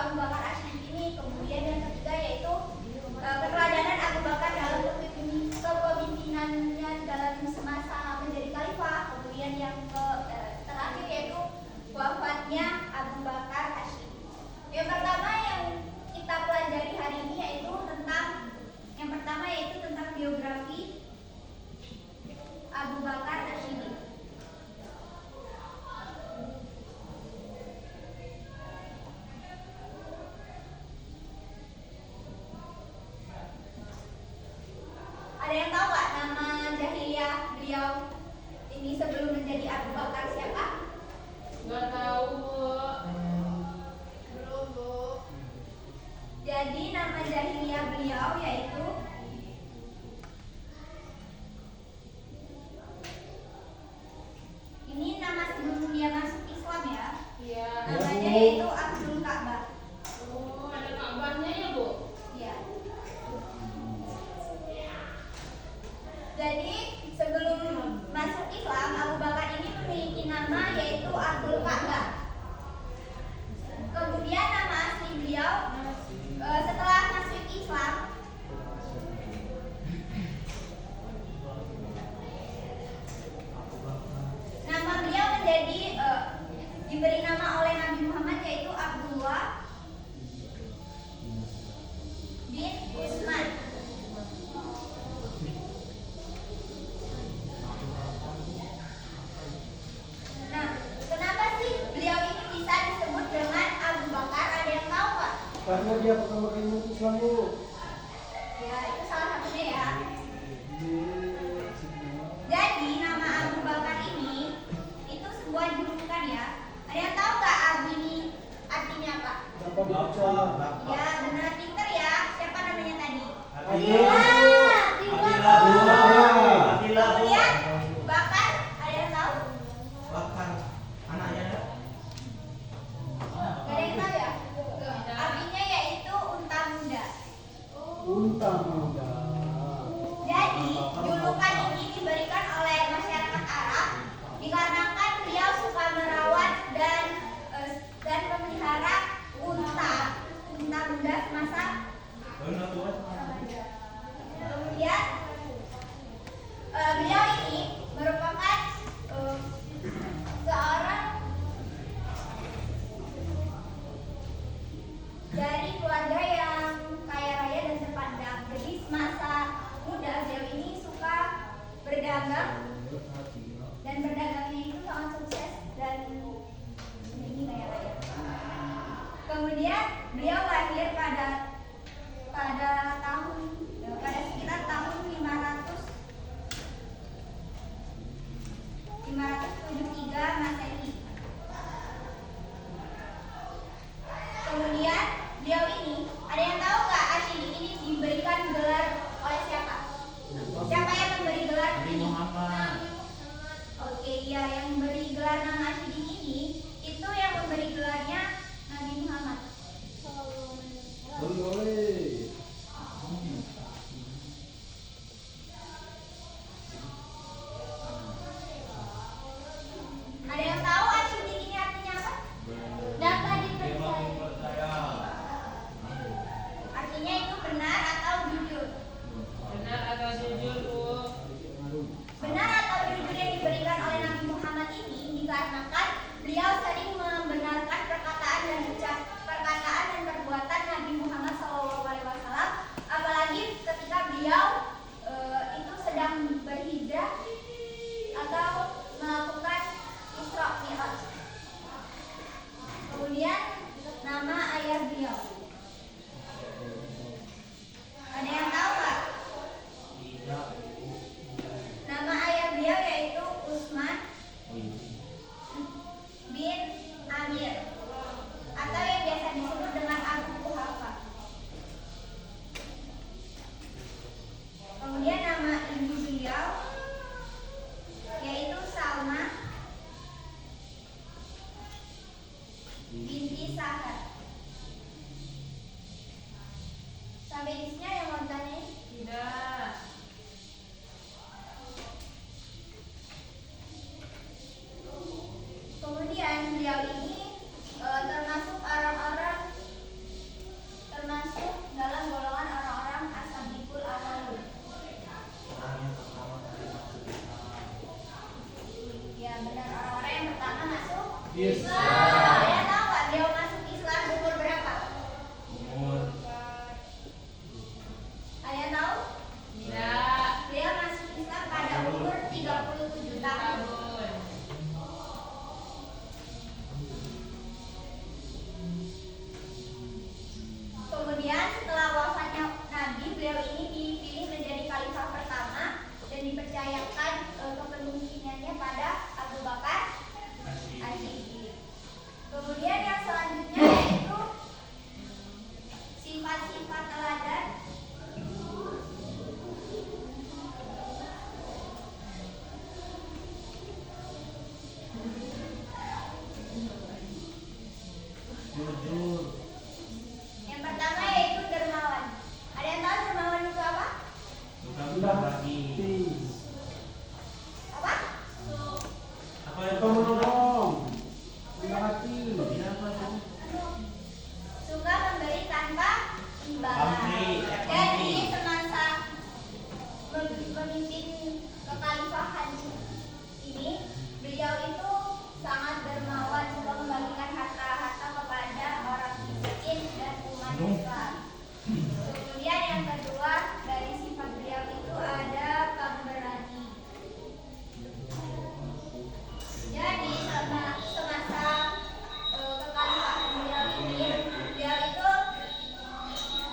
Abu Bakar Asyid ini. Kemudian yang ketiga yaitu keteladanan Abu Bakar dalam kepemimpinannya dalam semasa menjadi khalifah. Kemudian yang terakhir yaitu wafatnya Abu Bakar Asyid. Yang pertama yang kita pelajari hari ini yaitu tentang biografi Abu Bakar Asyid. Ada yang tahu nggak nama jahiliyah beliau ini sebelum menjadi Abu Bakar siapa? Nggak tahu, Bu. Belum, Bu. Jadi nama jahiliyah beliau yaitu ini nama sebelum dia masuk Islam ya. Iya. Namanya yaitu Abdul Ka'bah. Oh, ada Ka'bahnya ya, Bu? Ya. Jadi sebelum masuk Islam, Abu Bakar ini memiliki nama yaitu Abdul Ka'bah. Kemudian nama asli beliau setelah masuk Islam nama beliau menjadi diberi nama oleh Nabi Muhammad yaitu Abdullah bin Utsman. Nah, kenapa sih beliau ini bisa disebut dengan Abu Bakar? Ada yang tahu nggak? Karena dia pertama kali masuk Islam, Bu. Ya, itu salah satunya ya. Jadi nama Abu Bakar ini itu sebuah julukan ya. Ada yang tahu nggak Abu ini artinya apa? Dapat dibaca. Ya, benar, pinter ya. Siapa namanya tadi? Adila. Kemudian Bakar, ada yang tahu? Gak ada yang tahu ya? Artinya yaitu unta muda. Unta muda. Jadi julukan ini diberikan oleh masyarakat Arab dikarenakan beliau suka merawat dan memelihara unta muda semasa kemudian beliau ini merupakan seorang dari keluarga yang kaya raya dan terpandang. Jadi semasa muda beliau ini suka berdagang dan berdagangnya itu sangat sukses dan ini kaya raya. Kemudian beliau lahir pada sekitar tahun 573 Masehi. Kemudian beliau ini, ada yang tahu nggak Asyid ini diberikan gelar oleh siapa? Siapa yang memberi gelar ini? Oke, ya, yang memberi gelar nama Asyid ini itu yang memberi gelarnya Nabi Muhammad. Boleh. Ada yang tahu Asyid ini artinya apa? Dapat dipercaya. Artinya itu benar atau jujur. Benar atau jujur, Bu? Benar atau jujur yang diberikan oleh Nabi Muhammad ini dikarenakan beliau sering membenarkan perkataan dan perbuatan Nabi Muhammad SAW, apalagi ketika beliau itu sedang berhijrah atau melakukan Isra Mi'raj. Kemudian nama ayah beliau. Ada yang tahu nggak? Nama ayah beliau yaitu Utsman bin Amir atau yang biasa disebut dengan Abu Quhafa. Kemudian nama ibu beliau yaitu Salma binti Sahar. Sampai di sini ada yang mau tanya? Tidak. Kemudian beliau ini termasuk orang-orang Kemudian setelah wafatnya Nabi, beliau ini dipilih menjadi khalifah pertama dan dipercayakan kepemimpinannya pada Abu Bakar As-Siddiq. Kemudian yang selanjutnya yaitu sifat-sifat teladan. Jujur. Yang pertama yaitu dermawan. Ada yang tahu dermawan itu apa? Berbagi. Apa? Suka menolong. Rendah hati. Suka memberi tanpa imbalan. Pamrih, Dan di semasa memimpin kekhalifahan ini, beliau itu sangat dermawan, suka membagikan harta-harta kepada orang miskin dan umat Islam. Kemudian yang kedua dari sifat beliau itu ada pemberani. Jadi semasa kekhalifahan beliau ini, beliau itu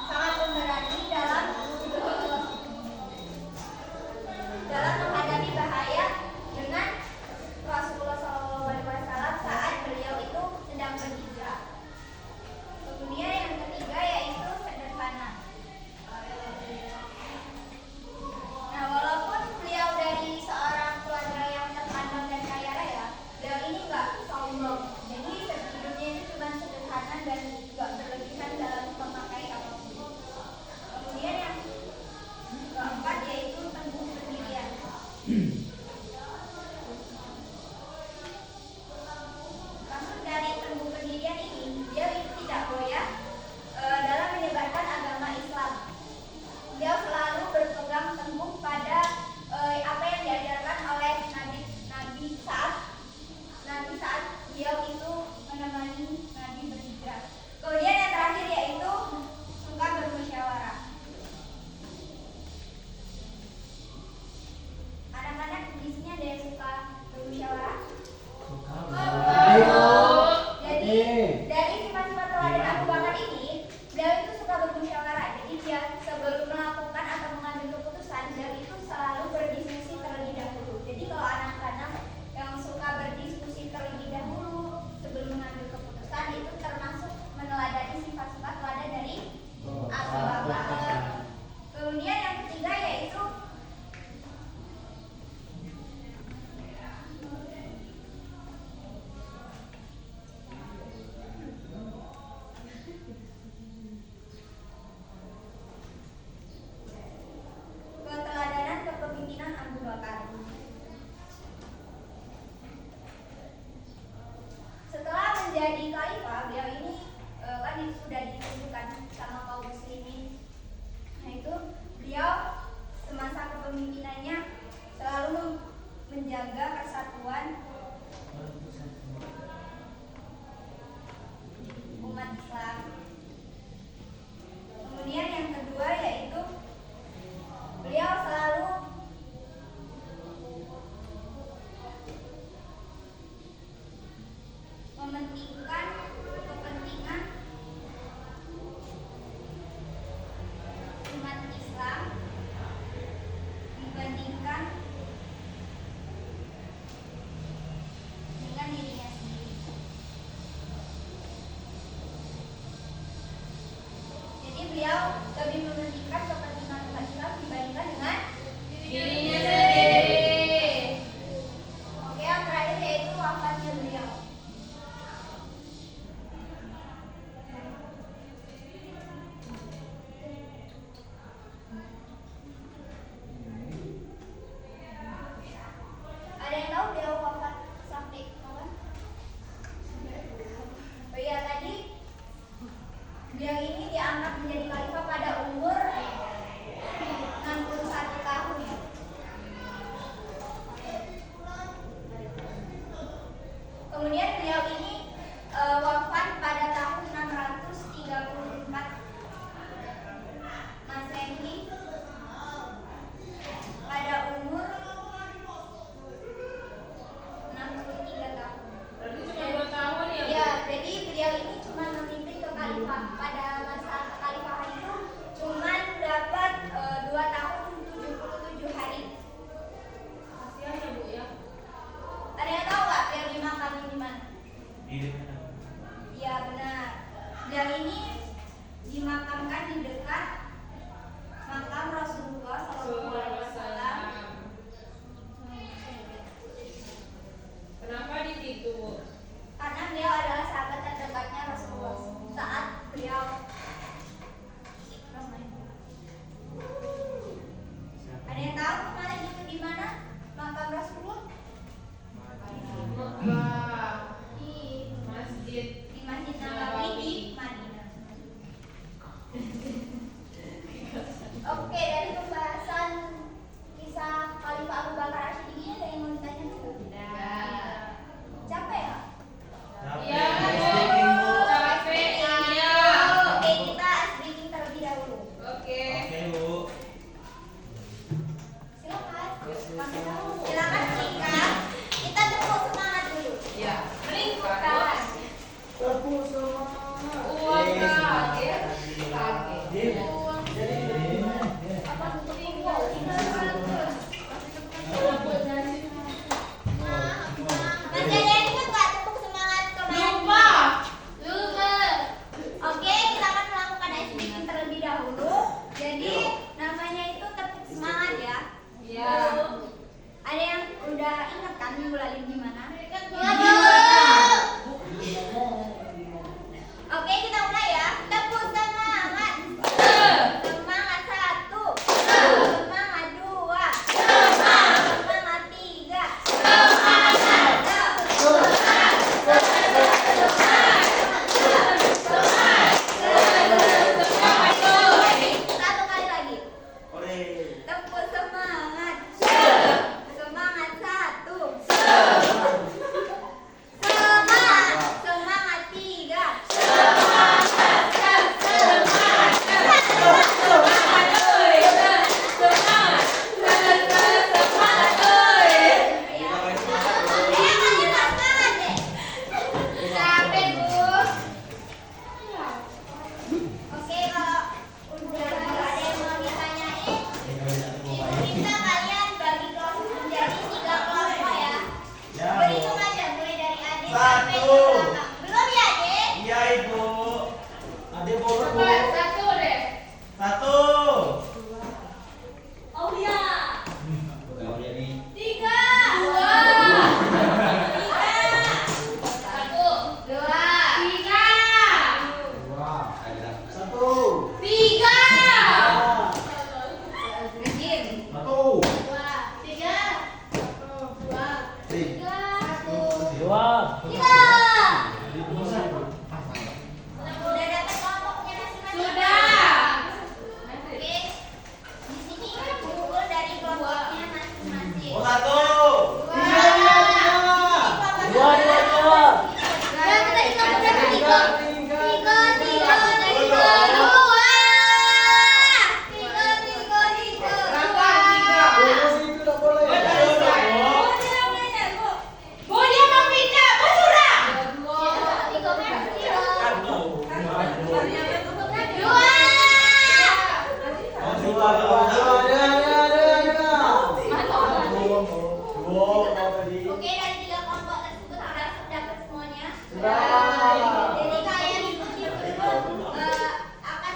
sangat pemberani dalam menghadapi bahaya dengan Rasulullah SAW saat beliau itu sedang berhijrah. Kemudian yang ketiga yaitu sederhana. Nah, walaupun beliau dari seorang keluarga yang terpandang dan kaya raya, beliau ini nggak sombong. Jadi hidupnya itu cuma sederhana dan nggak berlebihan dalam memakai apapun. Kemudian yang keempat yaitu teguh pendirian. Maksud dari teguh pendirian ini, dia itu tidak goyah dalam menyebarkan agama Islam. Dia selalu berpegang teguh pada apa yang diajarkan oleh Nabi saat beliau itu menemani Nabi berhijrah. Kemudian yang terakhir yaitu suka bermusyawarah. Anak-anak di sini ada yang suka bermusyawarah? Jadi dari sifat-sifat teladan Abu Bakar ini, beliau itu suka bermusyawarah. Jadi dia sebelum melakukan atau mengambil keputusan, beliau itu selalu berdiskusi terlebih dahulu. Jadi kalau anak-anak yang suka berdiskusi terlebih dahulu sebelum mengambil keputusan, itu termasuk meneladani sifat-sifat teladan dari Abu Bakar. Kemudian yang ketiga yaitu keteladanan kepemimpinan Abu Bakar. Setelah menjadi khalifah, beliau ini kan sudah ditunjukkan sama kaum muslimin. Nah itu beliau semasa kepemimpinannya selalu menjaga persatuan umat Islam. Kemudian yang kedua yaitu beliau selalu mementingkan kepentingan umat Islam dibandingkan dengan dirinya sendiri. Jadi beliau lebih mementingkan kepentingan umat Islam dibandingkan dengan Dirinya sendiri. Oke, yang terakhir yaitu wafatnya beliau. Ada yang tahu beliau wafat sampai kapan? Oh iya, tadi beliau ini diangkat menjadi khalifah pada umur 61 tahun. Kemudian beliau ini wafat pada tahun 634 Masehi pada umur 63 tahun. Berarti cuma 2 tahun ya, Bu? Ya, jadi beliau ini cuma memimpin kekhalifahan pada masa kekhalifahan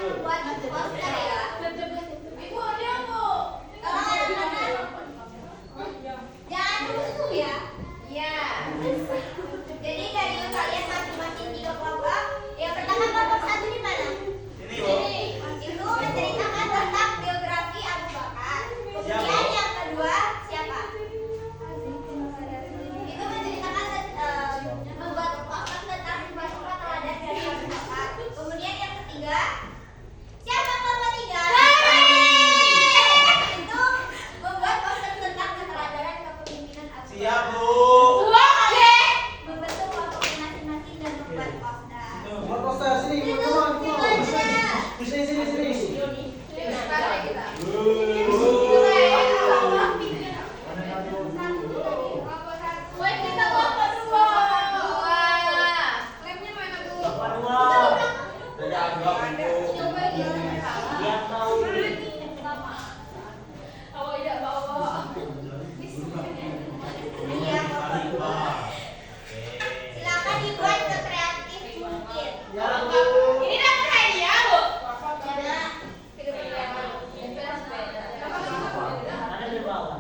membuat poster ya. Ibu, dia Bu. Jangan rusuh ya. Ya. Jadi dari kalian masing-masing 3 kelompok. Yang pertama kelompok 1 di mana? Ini Bu. Itu menceritakan tentang biografi Abu Bakar. Kemudian yang kedua siapa? Itu menceritakan membuat poster tentang sifat-sifat teladan dari Abu Bakar. Kemudian yang ketiga siapa kelompok 3? Itu membuat poster tentang keteladanan kepemimpinan Abu Bakar. Siap Bu. Oke. Membentuk kelompok masing-masing dan membuat poster. Buat poster sini, Itu come on. gimana? Sini. Sekarang kita. Woi, kita kelompok 2. Lemnya mana Bu? Tidak anggap Bu. Coba Yang tahu. Oh iya, bawa. Iya, Khalifah. silakan dibuat sekreatif mungkin. Ini dapat hadiah, Bu. Karena Ada di bawah.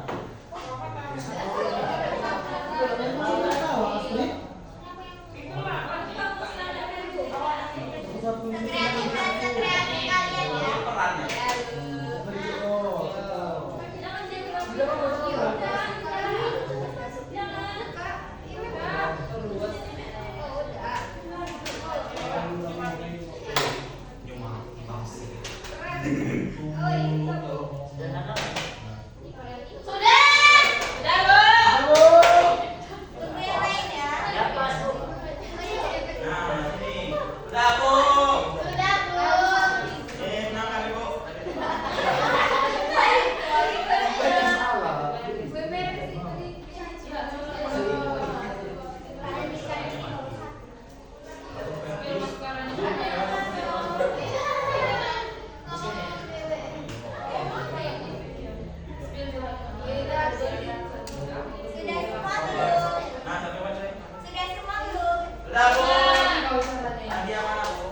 sekreatif kalian ya. Perannya. Sudah, Bu. Tunggu yang lain ya. Ya masuk. Nah, ini. Udah Bu. Sudah, Bu. Menang kali Bu. Sudah semua belum? Nah, sampai mana? Sudah semua belum? Udah Bu. Hadiah mana Bu?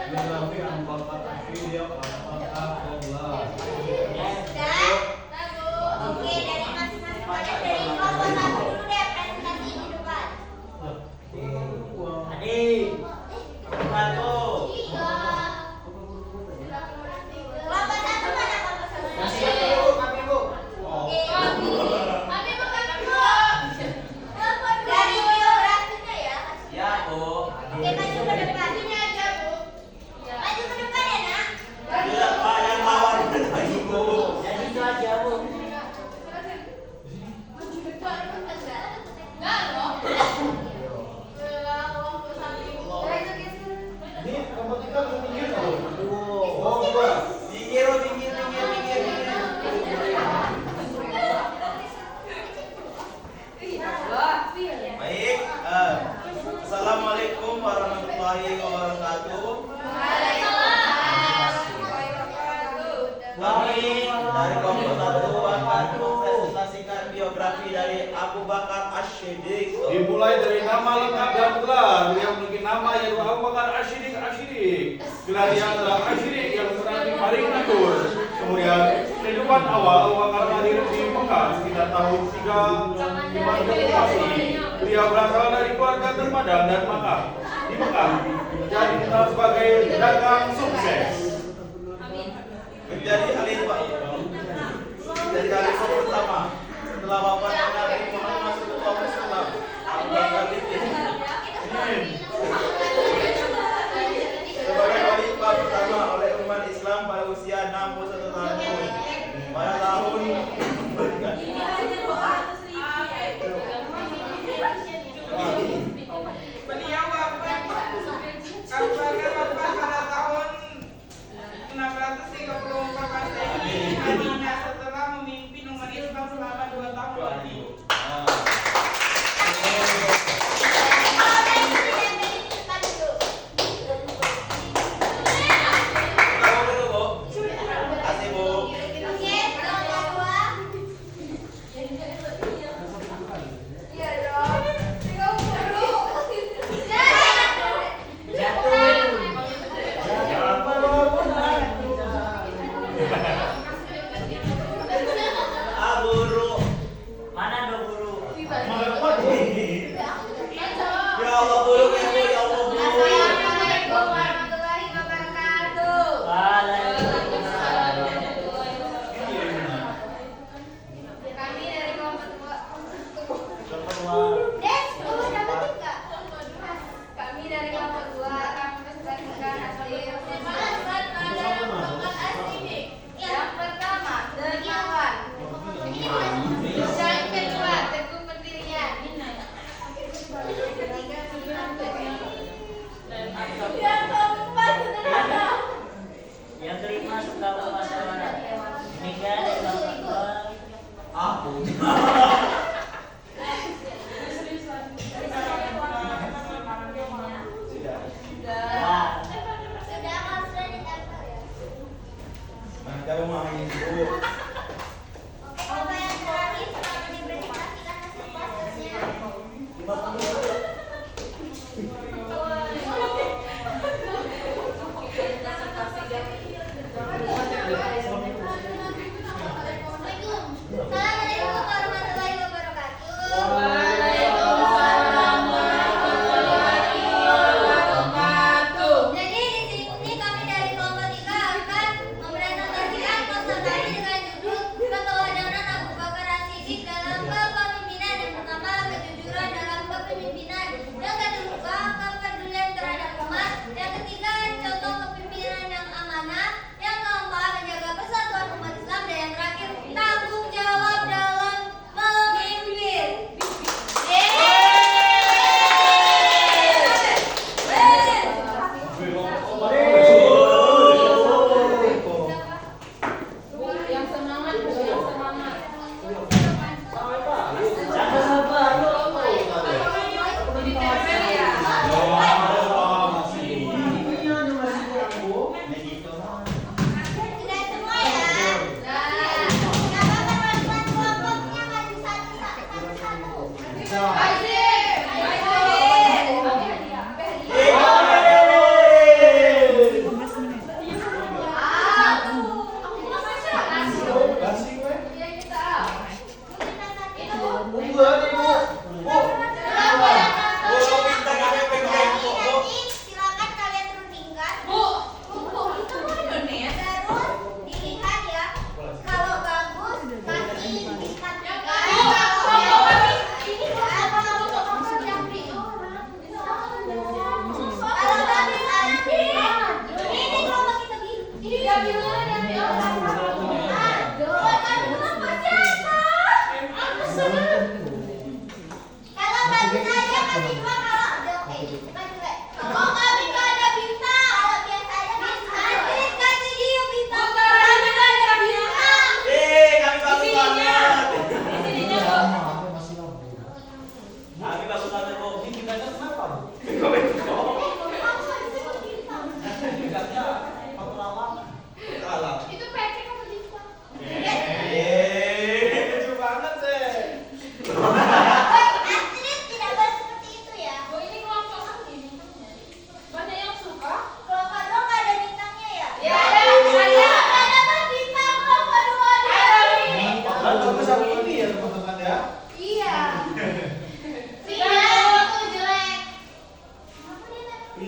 Biografi Abu Bakar As-Siddiq Rahimahullah. Sudah? Oke, dari masing-masing kalian dari kelompok 1 dulu deh presentasi di depan. Adik. Satu. Kelompok 1 mana kelompok 1? Masih ada Bu, kami Bu. Abi makan Bu. Dari biografinya ya. Ya Bu. Oke, maju ke depan. Ini aja, Bu. Maju ke depan ya, Nak. Tidak Pak yang lawan lagi Bu. Jadi itu aja Bu. Enggak loh. Kelompok 1. Ini kelompok 3 belum minggir loh. Oh, Bu. Minggir, minggir. Baik. Assalamualaikum warahmatullahi wabarakatuh. Kami dari kelompok 1 akan mempresentasikan biografi dari Abu Bakar As-Siddiq. Dimulai dari nama lengkap dan gelar. Beliau memiliki nama yaitu Abu Bakar As-Siddiq. Gelar yang adalah As-Siddiq yang berarti paling jujur. Kemudian kehidupan awal Abu Bakar lahir di Mekah sekitar tahun 350 Beliau berasal dari keluarga terpadang dan Mekah. Di Mekah, menjadi dikenal sebagai dagang sukses. Menjadi khalifah. Menjadi khalifah pertama setelah wafatnya Nabi Muhammad SAW. Abu Bakar sebagai khalifah pertama oleh umat Islam pada usia 61 tahun. Pada tahun Beliau wafat Abu Bakar wafat pada tahun 634 Masehi, artinya setelah memimpin umat Islam selama 2 tahun.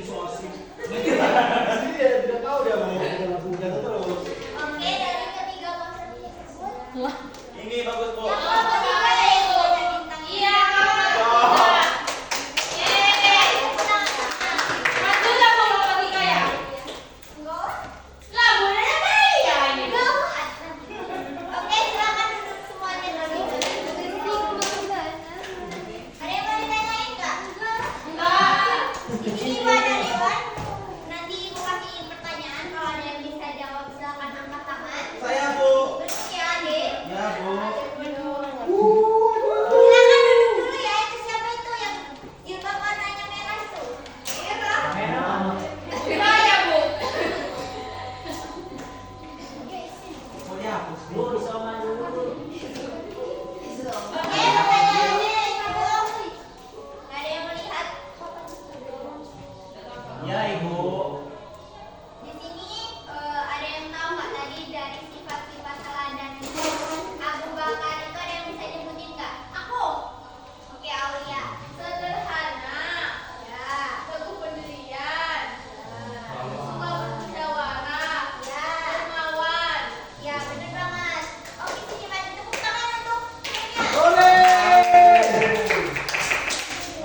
so asik. Jadi dia tidak tahu dia mau jatuh terus. Oke, dari ketiga konsep tersebut, Ini bagus bu. yang ketiga yaitu ada bintang. Iya. Oh. Yeay. Mas dulu lah mau lompat tiga ya? Enggak. Lah boleh kali ya ini. Oke, silakan duduk semuanya dulu. Ada yang mau ditanyain nggak? Enggak. Di sini Pak ada Dewan. Nanti Ibu kasih pertanyaan. Kalau ada yang bisa jawab silakan angkat tangan. Saya bu. Duduk ya, Adik. Ya bu. Silakan duduk dulu ya. Itu siapa itu yang jilbab warnanya merah itu? Merah. Merah. Gimana Bu? Mau dihapus Bu, disoma dulu. Oke, pertanyaannya Ibu. Nggak ada yang melihat. Ya ibu. Di sini ada yang tahu nggak tadi dari sifat-sifat teladan Abu Bakar itu ada yang bisa nyebutin nggak? Aku. Oke, Aulia. Sederhana. Ya. Teguh pendirian. Suka bermusyawarah. Ya. Dermawan. Ya, bener banget. Oke, sini bantu tepuk tangan untuk timnya.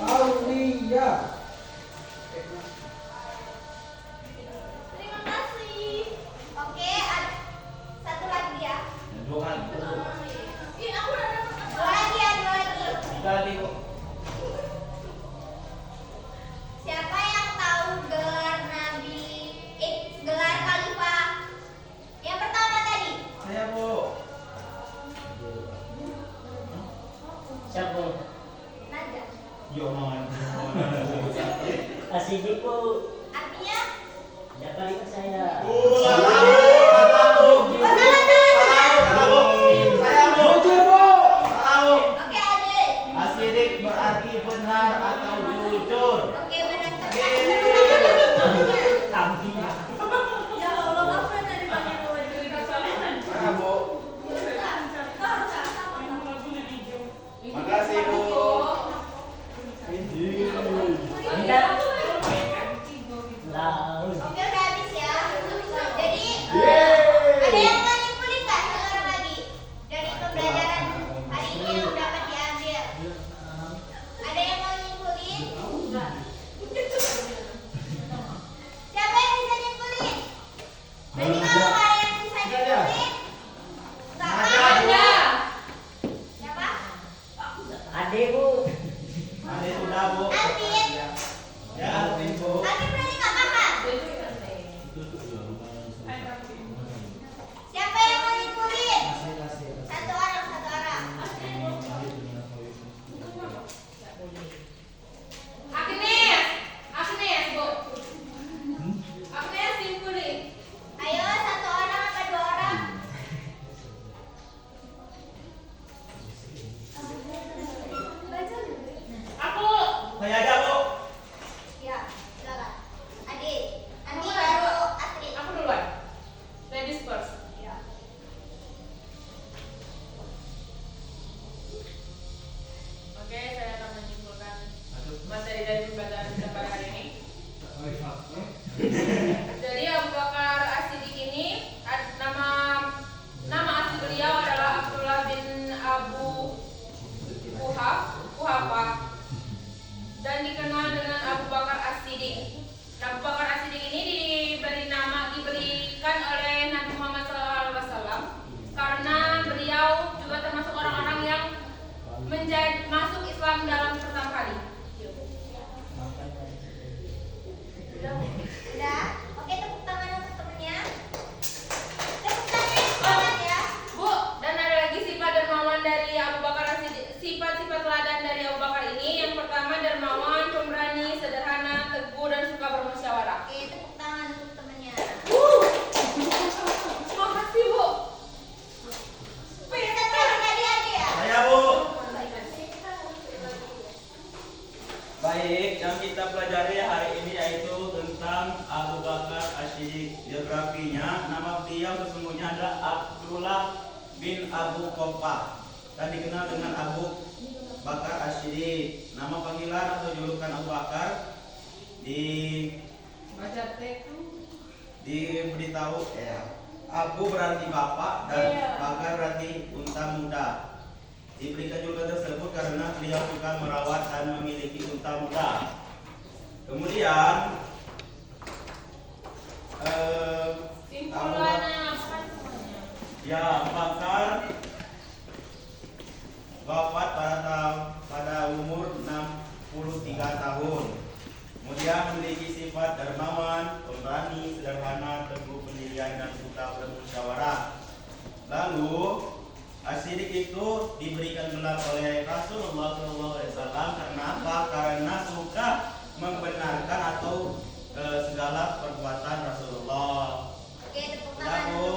Aulia. Terima kasih. Oke, satu lagi ya. Dua kali. Ini aku udah dapat Dua lagi ya, dua lagi. Tiga lagi bu. Siapa yang tahu gelar Nabi, gelar Khalifah? Yang pertama tadi. Saya bu. Siapa? Naja. Yo non. Asidik bu. Artinya? Ya kali ke saya. Oke, Adik. Asidik berarti benar atau jujur. Oke, benar. Kambing. Ya Allah, apa tadi banyak banget cerita soalnya. Mana bu? Makasih bu. Enggak. Lalu. Oke, udah habis ya. Jadi, ada yang mau nyimpulin nggak sekarang lagi dari pembelajaran hari ini yang dapat diambil? Ada yang mau nyimpulin? Siapa yang bisa nyimpulin? Berarti kalau nggak ada yang bisa nyimpulin, nggak apa-apa. Ada. Siapa? Adik bu. Ada sudah bu. Alvin. Ya Alvin bu. Alvin berarti nggak paham. Siapa yang mau nyimpulin? Satu orang, satu orang. Agnes. Agnes, Bu. Agnes simpulin. Ayo, satu orang apa dua orang? Aku. Saya aja bu. Ya, silakan. Adik, nanti Aku baru duluan. Astrid. Aku duluan. Ladies first. Ya. Oke, saya akan menyimpulkan materi dari pembelajaran kita pada hari ini. Jadi Abu Bakar As-Siddiq ini nama asli beliau adalah Abdullah bin Abu Quhafa dan dikenal dengan Abu Bakar As-Siddiq. Abu Bakar As-Siddiq ini diberikan oleh Nabi Muhammad SAW karena beliau juga termasuk orang-orang yang masuk Islam dalam pertama kali. Udah? Oke, tepuk tangan untuk temennya. Tepuk tangan yang semangat ya. Bu, dan ada lagi sifat dermawan dari Abu Bakar As-Siddiq. Sifat-sifat teladan dari Abu Bakar ini yang pertama dermawan, pemberani, sederhana, teguh dan suka bermusyawarah. Oke, tepuk tangan untuk temennya. Makasih, Bu. Satu lagi tadi aja ya. Saya bu. Baik, yang kita pelajari hari ini yaitu tentang Abu Bakar As-Siddiq. Biografinya, nama beliau sesungguhnya adalah Abdullah bin Abu Quhafa dan dikenal dengan Abu Bakar As-Siddiq. Nama panggilan atau julukan Abu Bakar diberitahu Abu berarti bapak dan Bakar berarti unta muda. Diberikan julukan tersebut karena beliau suka merawat dan memiliki unta muda. Kemudian Simpulannya apa semuanya? ya Bakar wafat pada umur 63 tahun. Kemudian memiliki sifat dermawan, pemberani, sederhana, teguh pendirian dan suka bermusyawarah. Lalu Asyidik itu diberikan gelar oleh Rasulullah SAW karena apa? Karena suka membenarkan atau segala perbuatan Rasulullah. Oke, tepuk tangan. Lalu